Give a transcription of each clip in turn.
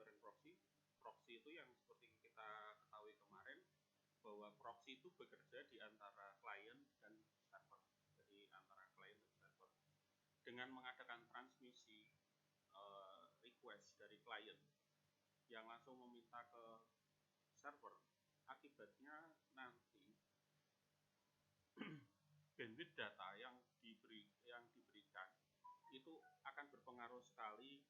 transparent proxy. Proxy itu yang seperti kita ketahui kemarin, bahwa proxy itu bekerja di antara klien dan server. Jadi antara klien dan server. Dengan mengadakan transmisi request dari klien yang langsung meminta ke server, akibatnya nanti bandwidth data yang diberikan itu akan berpengaruh sekali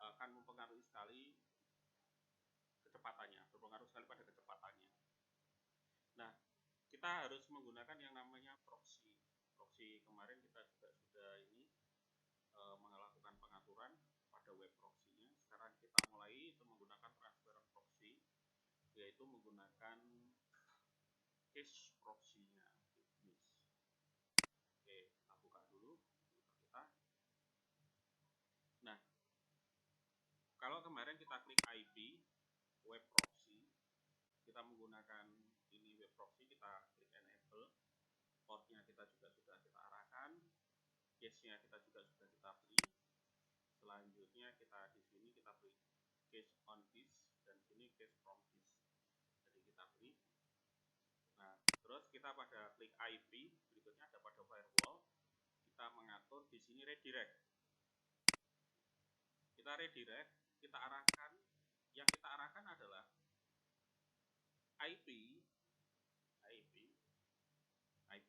akan mempengaruhi sekali kecepatannya, berpengaruh sekali pada kecepatannya. Nah, kita harus menggunakan yang namanya proxy. Proxy kemarin kita juga sudah melakukan pengaturan pada web proxy-nya. Sekarang kita mulai menggunakan transparent proxy, yaitu menggunakan cache proxy-nya. Oke, kita buka dulu kita. Nah, kalau kemarin kita klik IP web proxy, kita menggunakan ini web proxy, kita klik enable, portnya kita juga sudah kita arahkan, cache-nya kita juga sudah kita beri. Selanjutnya kita di sini kita beri cache on disk dan sini cache from disk. Jadi kita beri. Nah, terus kita pada klik IP, berikutnya ada pada firewall, kita mengatur di sini redirect. Kita redirect, kita arahkan, yang kita arahkan adalah IP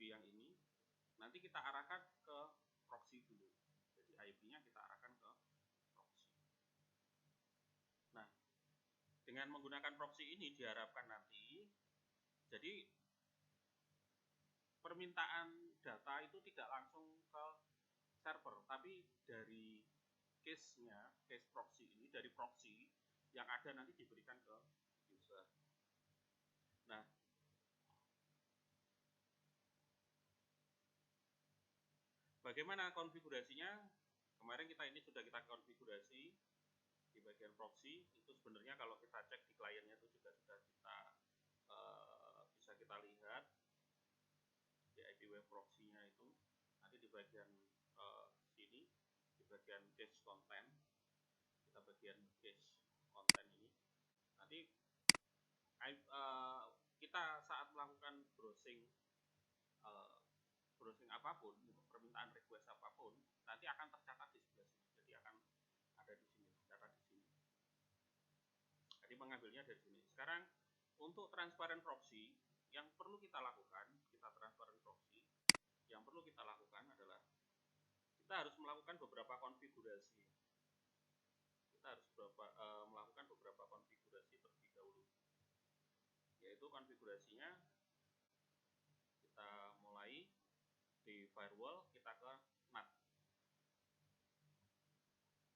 yang ini, nanti kita arahkan ke proxy dulu. Jadi IP-nya kita arahkan ke proxy. Nah, dengan menggunakan proxy ini diharapkan nanti, jadi permintaan data itu tidak langsung ke server, tapi dari cache proxy ini, dari proxy yang ada nanti diberikan ke user. Nah, bagaimana konfigurasinya? Kemarin sudah kita konfigurasi di bagian proxy. Itu sebenarnya kalau kita cek di kliennya itu juga sudah bisa kita lihat di IP web proxy-nya itu. Nanti di bagian sini, di bagian cache content, kita bagian cache content ini. Nanti kita saat melakukan browsing apapun, permintaan request apapun, nanti akan tercatat di sebelah sini. Jadi akan ada di sini, tercatat di sini. Jadi mengambilnya dari sini. Sekarang untuk transparent proxy yang perlu kita lakukan, yang perlu kita lakukan adalah kita harus melakukan beberapa konfigurasi. Kita harus melakukan beberapa konfigurasi terlebih dahulu. Yaitu konfigurasinya kita mulai di firewall, kita ke NAT.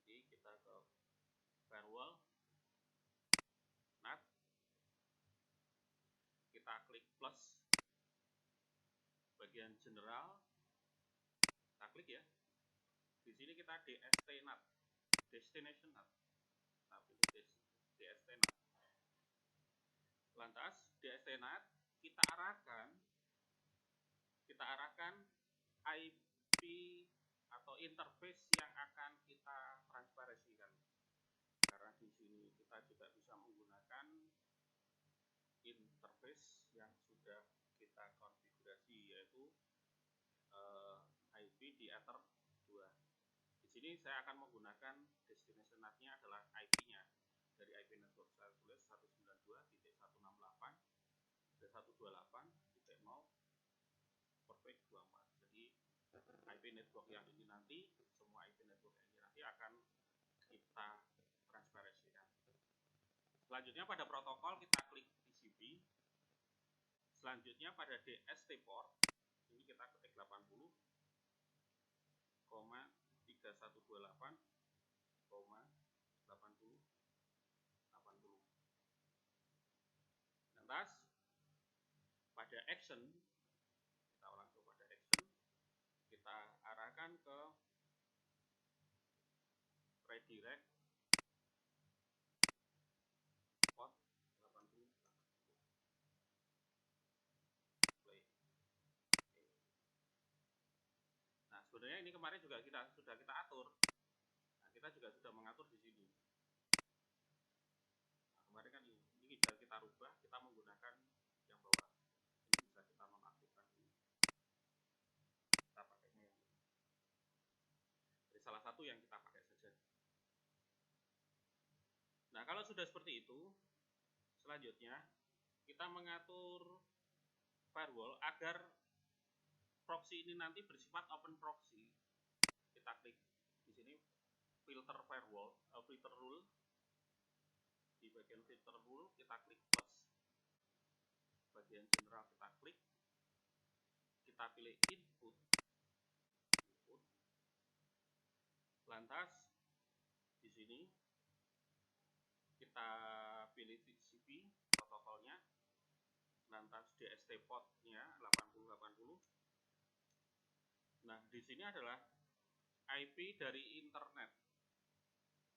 Jadi kita ke firewall, NAT, kita klik plus, bagian general, kita klik ya. Di sini kita DST NAT, destination NAT. Nah, ini DST NAT. Lantas DST NAT kita arahkan IP atau interface yang akan kita transparasikan. Karena di sini kita juga bisa menggunakan interface yang sudah kita konfigurasi, yaitu IP di Ether 2. Di sini saya akan menggunakan destination NAT-nya adalah IP-nya dari IP network. Saya tulis 192.168.0/24. Jadi IP network yang ini nanti, semua IP network yang ini nanti akan kita transparasikan. Selanjutnya pada protokol kita klik TCP. Selanjutnya pada DST port, ini kita ketik 80,3128,80. Lantas pada action, kita langsung pada action, kita arahkan ke redirect port 80. Play. Nah, sebenarnya ini kemarin juga sudah kita atur. Nah, kita juga sudah mengatur di sini. yang kita pakai saja. Nah, kalau sudah seperti itu, selanjutnya kita mengatur firewall agar proxy ini nanti bersifat open proxy. Kita klik di sini filter firewall, filter rule. Di bagian filter rule kita klik plus. Bagian general kita klik. Kita pilih input. Lantas di sini kita pilih TCP protokolnya. Lantas DST portnya 8080. Nah, di sini adalah IP dari internet.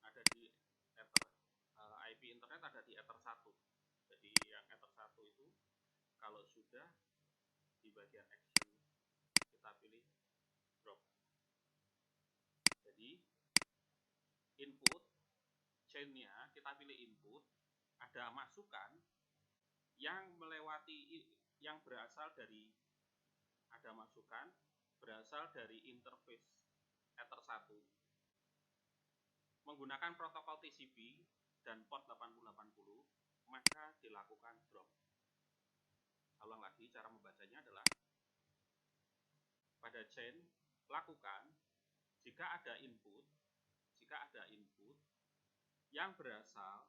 Ada di ether. IP internet ada di ether 1. Jadi yang ether 1 itu kalau sudah di bagian action kita pilih drop. Jadi input chain-nya kita pilih input, ada masukan yang melewati yang berasal dari ada masukan berasal dari interface ether 1 menggunakan protokol TCP dan port 8080, maka dilakukan drop. Ulang lagi, cara membacanya adalah pada chain lakukan jika ada input yang berasal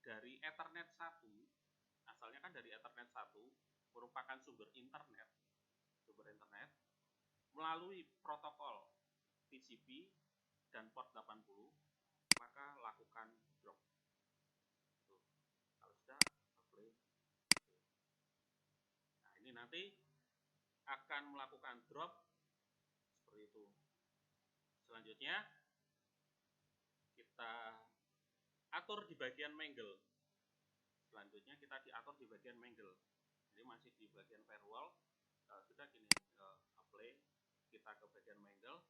dari Ethernet 1, asalnya kan dari Ethernet 1, merupakan sumber internet melalui protokol TCP dan port 80, maka lakukan drop. Tuh, kalau sudah play. Nah, ini nanti akan melakukan drop seperti itu. Selanjutnya kita atur di bagian mangle. Selanjutnya kita diatur di bagian mangle. Jadi masih di bagian firewall. Sudah gini, apply, kita ke bagian mangle,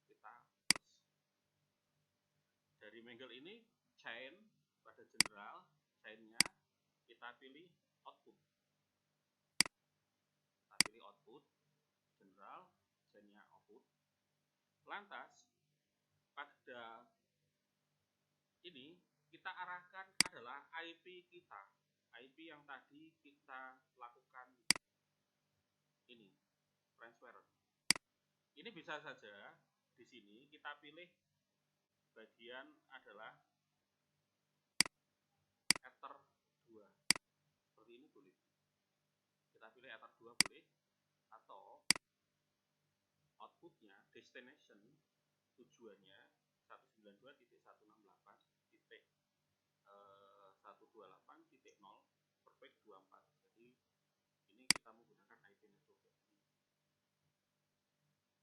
kita plus. Dari mangle ini chain pada general, chainnya kita pilih output. Kita pilih output, general, chainnya output. Lantas pada ini kita arahkan adalah IP kita, IP yang tadi kita lakukan ini transfer. Ini bisa saja di sini kita pilih bagian adalah ether 2. Seperti ini boleh. Kita pilih ether 2 boleh, atau outputnya destination tujuannya 192.168.128.0 perfect 24. Jadi ini kita menggunakan IP network ini.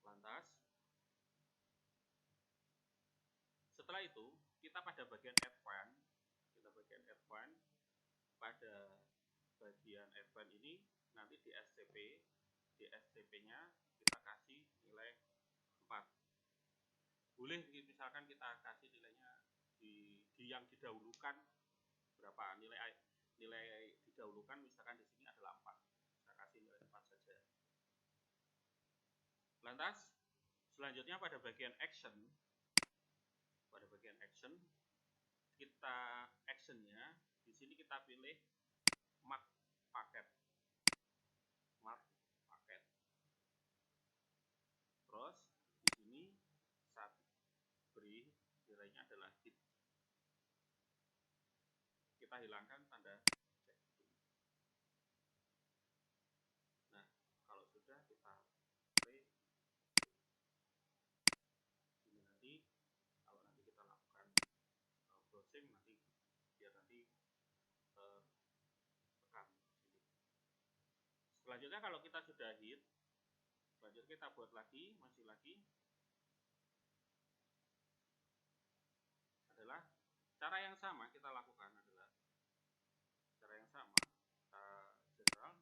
Lantas setelah itu kita pada bagian advance, pada bagian advance ini nanti di SCP-nya kita kasih nilai 4. Boleh misalkan kita kasih nilainya di yang didahulukan berapa, nilai didahulukan misalkan di sini adalah 4. Saya kasih nilai 4 saja. Lantas selanjutnya pada bagian action kita actionnya di sini kita pilih mark paket. Terus di sini saat beri nilainya adalah hit. Kita hilangkan tanda cek. Nah, kalau sudah kita play. Ini nanti kalau nanti kita lakukan browsing nanti biar nanti tekan sini. Selanjutnya kalau kita sudah hit, selanjutnya kita buat lagi, masih lagi adalah cara yang sama kita lakukan adalah cara yang sama, kita general,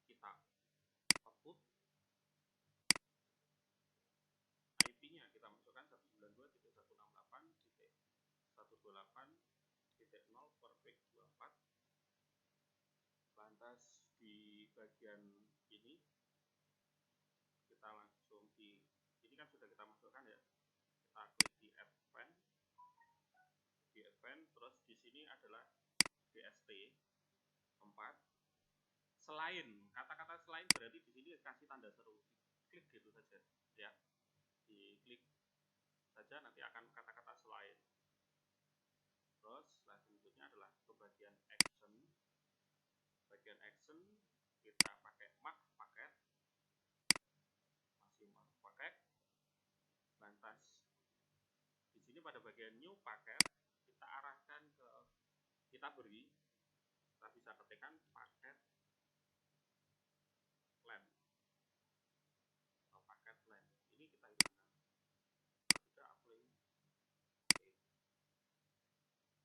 kita output IP-nya kita masukkan 192.168.128.0 perfect 24. Lantas di bagian ini kita langsung ini kan sudah kita masukkan ya, selain kata-kata selain berarti di sini kasih tanda seru, klik gitu saja ya, diklik saja nanti akan kata-kata selain. Terus selanjutnya adalah ke bagian action. Bagian action kita pakai mark paket, masih mark paket. Lantas di sini pada bagian new paket kita arahkan ke, kita beri, kita bisa ketikkan paket len atau paket len. Ini kita hilangkan. Kalau tidak apply. Oke.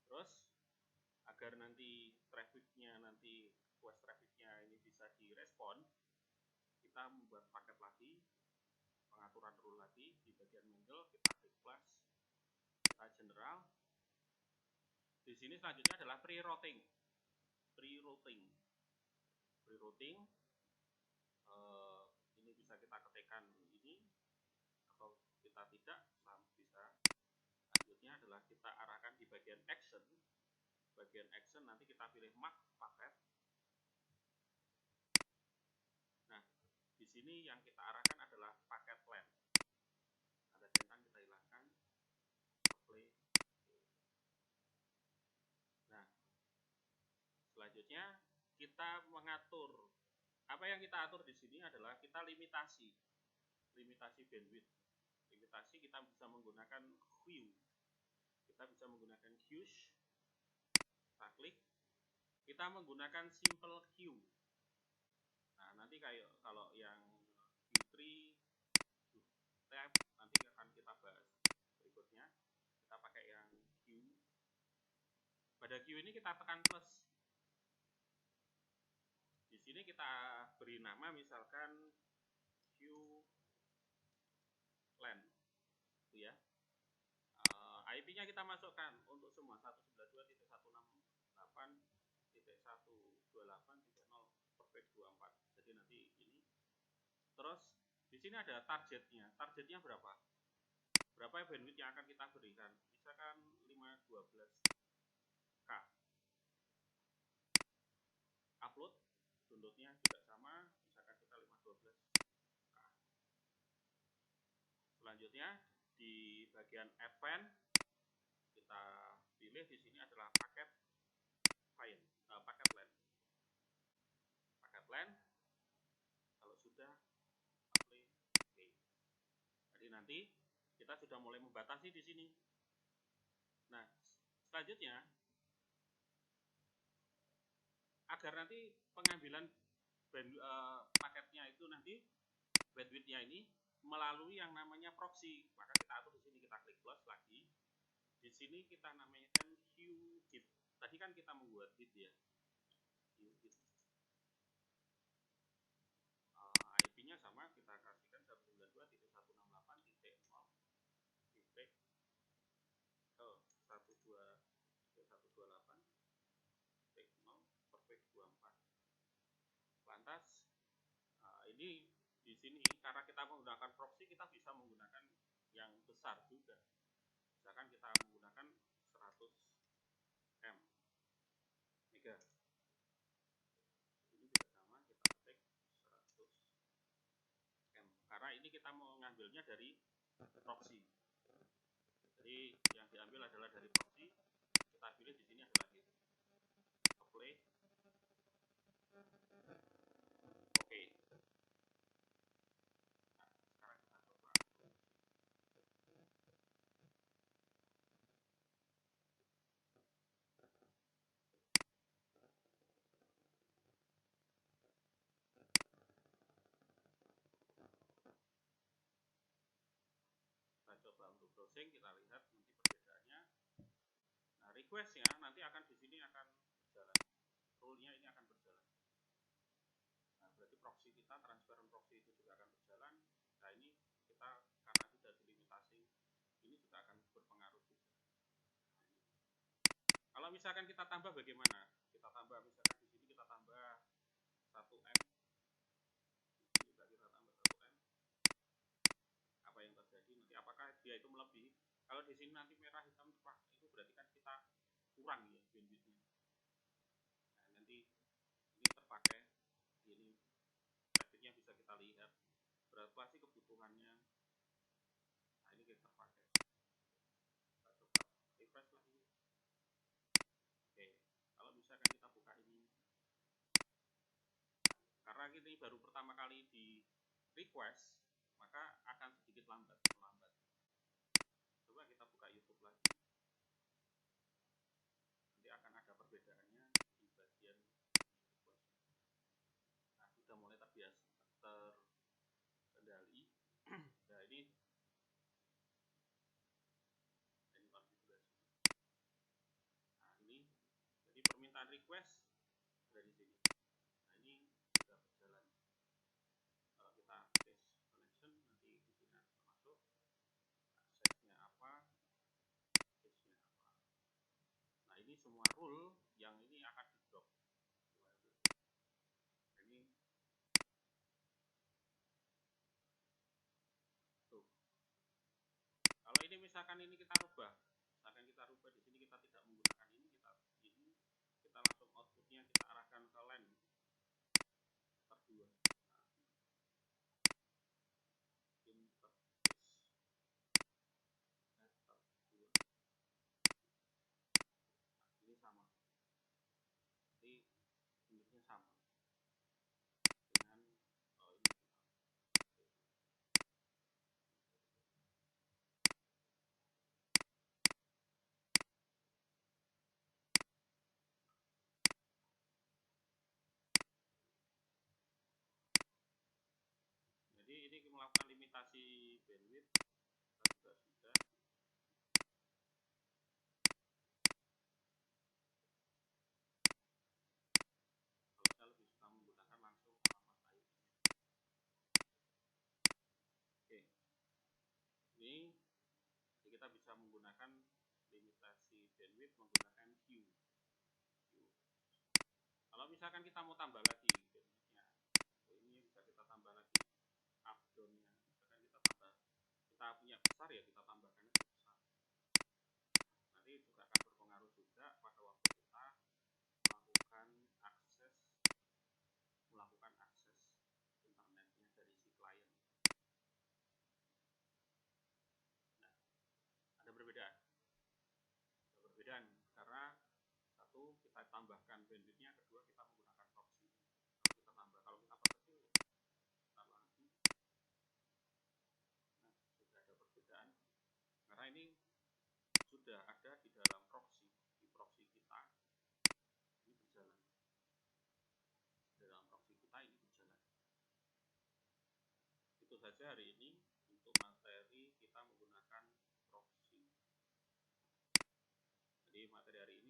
Terus agar nanti trafficnya, nanti request trafficnya ini bisa direspon, kita membuat paket lagi, pengaturan rule lagi di bagian mingle, kita klik plus, kita general. Di sini selanjutnya adalah pre-routing. Ini bisa kita ketikkan ini atau kita tidak, bisa. Selanjutnya adalah kita arahkan di bagian action. Bagian action nanti kita pilih mark paket. Nah, di sini yang kita arahkan adalah paket len. Ada centang kita hilangkan. Apply. Nah, selanjutnya kita mengatur. Apa yang kita atur di sini adalah kita limitasi bandwidth. Limitasi kita bisa menggunakan queue. Kita bisa menggunakan queues. Kita klik. Kita menggunakan simple queue. Nah, nanti kayak kalau yang Q3 tab nanti akan kita bahas berikutnya. Kita pakai yang queue. Pada queue ini kita tekan plus. Di sini kita beri nama misalkan queue len, itu ya. IP-nya kita masukkan untuk semua 192.168.128.0/24. Jadi nanti ini. Terus di sini ada targetnya. Targetnya berapa? Berapa bandwidth yang akan kita berikan? Misalkan 512K. Upload, downloadnya juga sama, misalkan kita 512K. Selanjutnya di bagian advance kita pilih di sini adalah paket file, paket len. Paket len, kalau sudah apply, oke. Jadi nanti kita sudah mulai membatasi di sini. Nah, selanjutnya agar nanti pengambilan paketnya itu nanti bandwidthnya ini melalui yang namanya proxy, maka kita atur di sini, kita klik plus lagi. Di sini kita namakan QGIT. Tadi kan kita membuat git ya. QGIT. IP-nya sama, kita kasihkan 192.168.0/128.0/24. Lantas ini di sini karena kita menggunakan proxy, kita bisa menggunakan yang besar juga. Misalkan kita menggunakan 100 mega. Ini juga sama, kita ketik 100 karena ini kita mau ngambilnya dari proxy. Jadi yang diambil adalah dari proxy. Kita pilih di sini adalah gitu. Apply. Oke. Nah, sekarang kita coba. Kita coba untuk browsing, kita lihat nanti perbedaannya. Nah, requestnya nanti akan di sini akan berjalan. Rule-nya ini akan berjalan. Nah, berarti proxy kita, transparan proxy itu juga akan berjalan. Nah, ini kita karena sudah dilimitasi, ini juga akan berpengaruh juga. Kalau misalkan kita tambah bagaimana? Kita tambah, misalkan di sini kita tambah 1M. Di sini juga kita tambah 1M. Apa yang terjadi nanti? Apakah dia itu melebihi? Kalau di sini nanti merah hitam itu berarti kan kita kurang ya bandwidthnya. Nah, nanti ini terpakai berapa sih kebutuhannya. Nah ini kita pakai, kita coba refresh lagi. Oke, kalau misalkan kita buka ini, karena ini baru pertama kali di request, maka akan sedikit melambat. Coba kita buka YouTube lagi, nanti akan ada perbedaannya di bagian request. Nah sudah mulai terkendali. Nah ini konfigurasi. Nah ini jadi permintaan request ada di sini. Nah ini sudah berjalan. Kalau kita test connection, nanti di sini akan masuk aksesnya apa, case-nya apa. Nah ini semua rule yang ini akan di drop. Ini tuh. Kalau ini misalkan ini kita rubah, di sini kita tidak menggunakan ini, kita langsung outputnya kita arahkan ke line terdua. Nah, interface terdua. Nah, ini sama. Jadi unitnya sama dengan ini. Jadi ini melakukan limitasi bandwidth, kita juga sudah. Kalau saya lebih suka menggunakan langsung alamat IP. Oke, ini kita bisa menggunakan limitasi bandwidth menggunakan Q. Kalau misalkan kita mau tambah lagi bandwidthnya, ini bisa kita tambah lagi up down-nya. Misalkan kita punya besar ya kita tambahkan aja besar. Nanti juga akan berpengaruh juga pada waktu kita melakukan akses internetnya dari si klien. Nah, ada perbedaan karena satu kita tambahkan bandwidthnya, kedua kita menggunakan proxy. Kalau kita perkecil lagi. Nah, sudah ada perbedaan karena ini sudah ada di dalam proxy. Di proxy kita ini berjalan. Dalam proxy kita ini berjalan. Itu saja hari ini untuk materi kita menggunakan proxy. Jadi materi hari ini